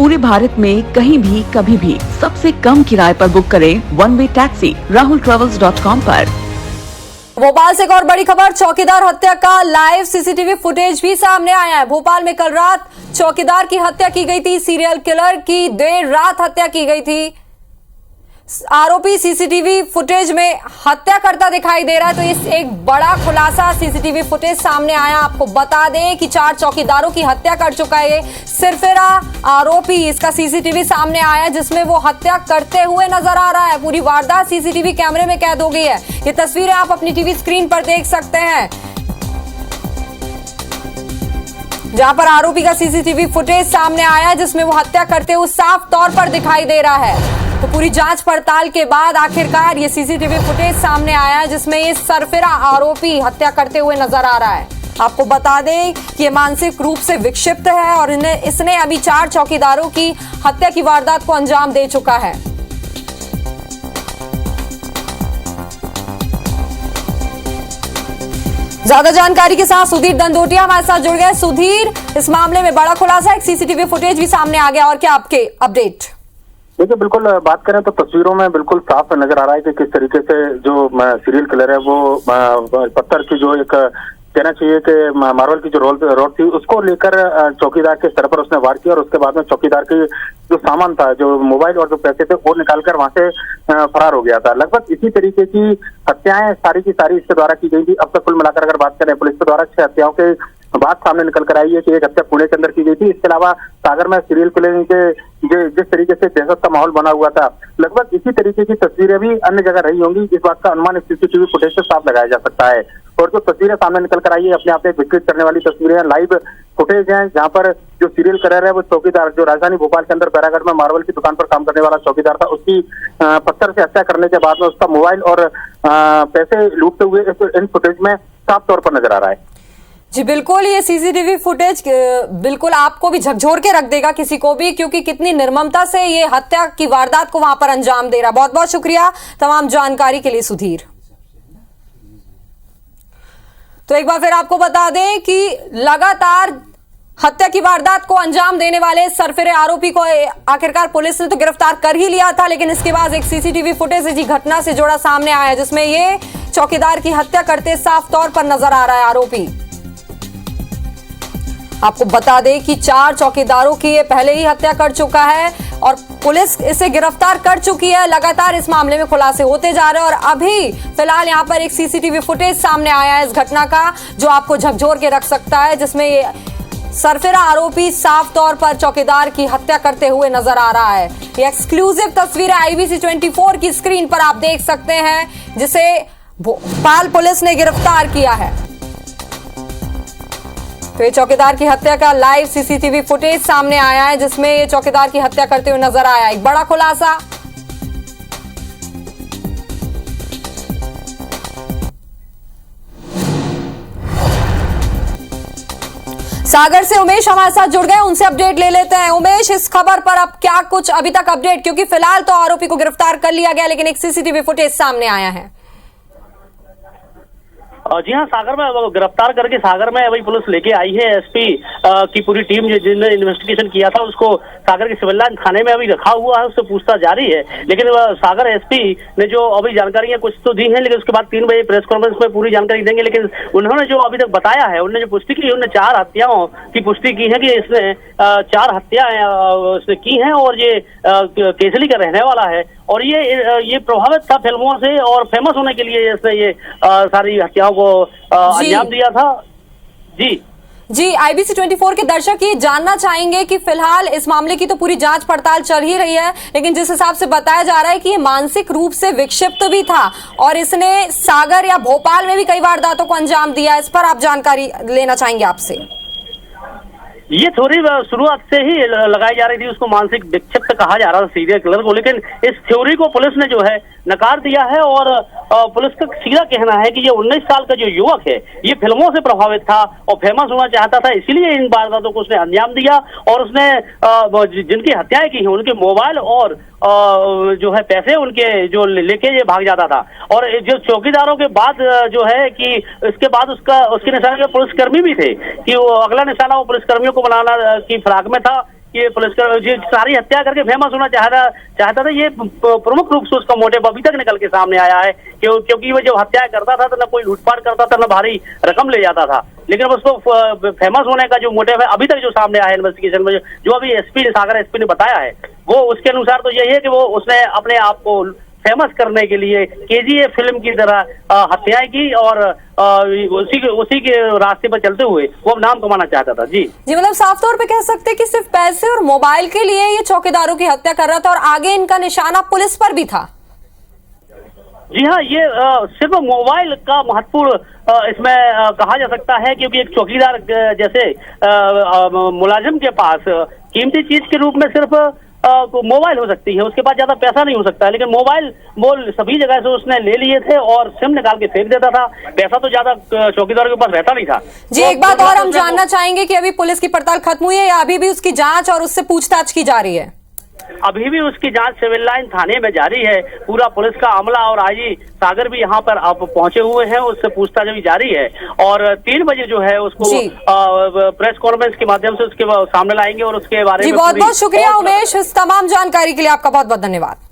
पूरे भारत में कहीं भी कभी भी सबसे कम किराए पर बुक करें वन वे टैक्सी rahultravels.com पर। भोपाल से एक और बड़ी खबर, चौकीदार हत्या का लाइव सीसीटीवी फुटेज भी सामने आया है। भोपाल में कल रात चौकीदार की हत्या की गई थी। सीरियल किलर की देर रात हत्या की गई थी। आरोपी सीसीटीवी फुटेज में हत्या करता दिखाई दे रहा है। तो इस एक बड़ा खुलासा सीसीटीवी फुटेज सामने आया। आपको बता दें कि 4 चौकीदारों की हत्या कर चुका है सिरफिरा आरोपी। इसका सीसीटीवी सामने आया जिसमें वो हत्या करते हुए नजर आ रहा है। पूरी वारदात सीसीटीवी कैमरे में कैद हो गई है। ये तस्वीरें आप अपनी टीवी स्क्रीन पर देख सकते हैं, जहां पर आरोपी का सीसीटीवी फुटेज सामने आया जिसमें वो हत्या करते हुए साफ तौर पर दिखाई दे रहा है। तो पूरी जांच पड़ताल के बाद आखिरकार ये सीसीटीवी फुटेज सामने आया जिसमें ये सरफिरा आरोपी हत्या करते हुए नजर आ रहा है। आपको बता दें कि ये मानसिक रूप से विक्षिप्त है और इसने अभी 4 चौकीदारों की हत्या की वारदात को अंजाम दे चुका है। ज्यादा जानकारी के साथ सुधीर दंदोटिया हमारे साथ जुड़ गए। सुधीर, इस मामले में बड़ा खुलासा, एक सीसीटीवी फुटेज भी सामने आ गया, और क्या आपके अपडेट? देखिए, बिल्कुल बात करें तो तस्वीरों में बिल्कुल साफ नजर आ रहा है कि किस तरीके से जो सीरियल किलर है वो पत्थर की जो एक कहना चाहिए कि मार्बल की जो रोड थी उसको लेकर चौकीदार के सर पर उसने वार किया, और उसके बाद में चौकीदार की जो सामान था, जो मोबाइल और जो पैसे थे, वो निकालकर वहां से फरार हो गया था। लगभग इसी तरीके की हत्याएं सारी की सारी इसके द्वारा की गई थी। अब तक कुल मिलाकर अगर बात करें, पुलिस के द्वारा 6 हत्याओं के बात सामने निकल कर आई है कि एक हत्या पुणे के अंदर की गई थी। इसके अलावा सागर में सीरियल किलिंग के जिस तरीके से दहशत का माहौल बना हुआ था, लगभग इसी तरीके की तस्वीरें भी अन्य जगह रही होंगी। इस बात का अनुमान सीसीटीवी फुटेज से साफ लगाया जा सकता है। और जो तस्वीरें सामने निकल कर आई है, अपने आप में विकृत करने वाली तस्वीरें हैं, लाइव फुटेज हैं, जहां पर जो सीरियल किलर है वो चौकीदार, जो राजधानी भोपाल के अंदर बैरागढ़ में मार्बल की दुकान पर काम करने वाला चौकीदार था, उसकी पत्थर से हत्या करने के बाद में उसका मोबाइल और पैसे लूटते हुए इन फुटेज में साफ तौर पर नजर आ रहा है। जी बिल्कुल, ये सीसीटीवी फुटेज बिल्कुल आपको भी झकझोर के रख देगा, किसी को भी, क्योंकि कितनी निर्ममता से ये हत्या की वारदात को वहां पर अंजाम दे रहा। बहुत बहुत शुक्रिया तमाम जानकारी के लिए सुधीर। तो एक बार फिर आपको बता दें कि लगातार हत्या की वारदात को अंजाम देने वाले सरफिरे आरोपी को आखिरकार पुलिस ने तो गिरफ्तार कर ही लिया था, लेकिन इसके बाद एक सीसीटीवी फुटेज इसी घटना से जुड़ा सामने आया जिसमें ये चौकीदार की हत्या करते साफ तौर पर नजर आ रहा है आरोपी। आपको बता दें कि 4 चौकीदारों की ये पहले ही हत्या कर चुका है और पुलिस इसे गिरफ्तार कर चुकी है। लगातार इस मामले में खुलासे होते जा रहे हैं और अभी फिलहाल यहां पर एक सीसीटीवी फुटेज सामने आया है इस घटना का, जो आपको झकझोर के रख सकता है, जिसमें ये सरफिरा आरोपी साफ तौर पर चौकीदार की हत्या करते हुए नजर आ रहा है। ये एक्सक्लूसिव तस्वीरें IBC 24 की स्क्रीन पर आप देख सकते हैं, जिसे भोपाल पुलिस ने गिरफ्तार किया है। तो ये चौकीदार की हत्या का लाइव सीसीटीवी फुटेज सामने आया है जिसमें ये चौकीदार की हत्या करते हुए नजर आया। एक बड़ा खुलासा। सागर से उमेश हमारे साथ जुड़ गए, उनसे अपडेट ले लेते हैं। उमेश, इस खबर पर अब क्या कुछ अभी तक अपडेट, क्योंकि फिलहाल तो आरोपी को गिरफ्तार कर लिया गया लेकिन एक सीसीटीवी फुटेज सामने आया है। जी हाँ, सागर में गिरफ्तार करके सागर में वही पुलिस लेके आई है। एसपी की पूरी टीम जिसने इन्वेस्टिगेशन किया था उसको सागर के सिविल लाइन थाने में अभी रखा हुआ है, उससे पूछताछ जारी है। लेकिन सागर एसपी ने जो अभी जानकारियां कुछ तो दी हैं, लेकिन उसके बाद 3 बजे प्रेस कॉन्फ्रेंस में पूरी जानकारी देंगे। लेकिन उन्होंने जो अभी तक बताया है, उन्होंने जो पुष्टि की, उन्होंने 4 हत्याओं की पुष्टि की है कि इसने 4 हत्याएं उसने की हैं और ये केसली का रहने वाला है और ये प्रभावित था फिल्मों से और फेमस होने के लिए इसने ये सारी हत्याओं को अंजाम दिया था। जी IBC 24 के दर्शक ये जानना चाहेंगे कि फिलहाल इस मामले की तो पूरी जांच पड़ताल चल ही रही है, लेकिन जिस हिसाब से बताया जा रहा है कि ये मानसिक रूप से विक्षिप्त भी था और इसने सागर या भोपाल में भी कई वारदातों को अंजाम दिया, इस पर आप जानकारी लेना चाहेंगे आपसे। ये थ्योरी शुरुआत से ही लगाई जा रही थी, उसको मानसिक विक्षिप्त कहा जा रहा था सीरियल किलर को, लेकिन इस थ्योरी को पुलिस ने जो है नकार दिया है और पुलिस का सीधा कहना है कि ये 19 साल का जो युवक है ये फिल्मों से प्रभावित था और फेमस होना चाहता था, इसीलिए इन वारदातों को उसने अंजाम दिया और उसने जिनकी हत्याएं की हैं उनके मोबाइल और जो है पैसे उनके जो लेके ये भाग जाता था। और जो चौकीदारों के बाद जो है कि इसके बाद उसके निशाने के पुलिसकर्मी भी थे कि वो अगला निशाना वो पुलिसकर्मियों को बनाना की फिराक में था ये पुलिसकर्मी जो सारी हत्या करके फेमस होना चाहता था। ये प्रमुख रूप से उसका मोटिव अभी तक निकल के सामने आया है, क्योंकि वो जब हत्या करता था तो न कोई लूटपाट करता था, न भारी रकम ले जाता था, लेकिन उसको फेमस होने का जो मोटिव है अभी तक जो सामने आया है इन्वेस्टिगेशन में, जो अभी सागर एसपी ने बताया है, वो उसके अनुसार तो यही है कि वो उसने अपने आप को फेमस करने के लिए केजीएफ फिल्म की तरह हत्याएं की और उसी के रास्ते पर चलते हुए वो नाम कमाना चाहता था। जी मतलब साफ तौर पे कह सकते हैं कि सिर्फ पैसे और मोबाइल के लिए ये चौकीदारों की हत्या कर रहा था और आगे इनका निशाना पुलिस पर भी था। जी हाँ, ये सिर्फ मोबाइल का महत्वपूर्ण इसमें कहा जा सकता है, क्योंकि एक चौकीदार जैसे मुलाजिम के पास कीमती चीज के रूप में सिर्फ मोबाइल हो सकती है, उसके पास ज्यादा पैसा नहीं हो सकता है, लेकिन मोबाइल वो सभी जगह से उसने ले लिए थे और सिम निकाल के फेंक देता था। पैसा तो ज्यादा चौकीदार के पास रहता नहीं था। जी, एक बात और हम जानना चाहेंगे कि अभी पुलिस की पड़ताल खत्म हुई है या अभी भी उसकी जांच और उससे पूछताछ की जा रही है? अभी भी उसकी जांच सिविल लाइन थाने में जारी है। पूरा पुलिस का अमला और आईजी सागर भी यहाँ पर अब पहुंचे हुए हैं, उससे पूछताछ भी जारी है और 3 बजे जो है उसको प्रेस कॉन्फ्रेंस के माध्यम से उसके सामने लाएंगे और उसके बारे में। बहुत बहुत शुक्रिया उमेश, इस तमाम जानकारी के लिए आपका बहुत बहुत धन्यवाद।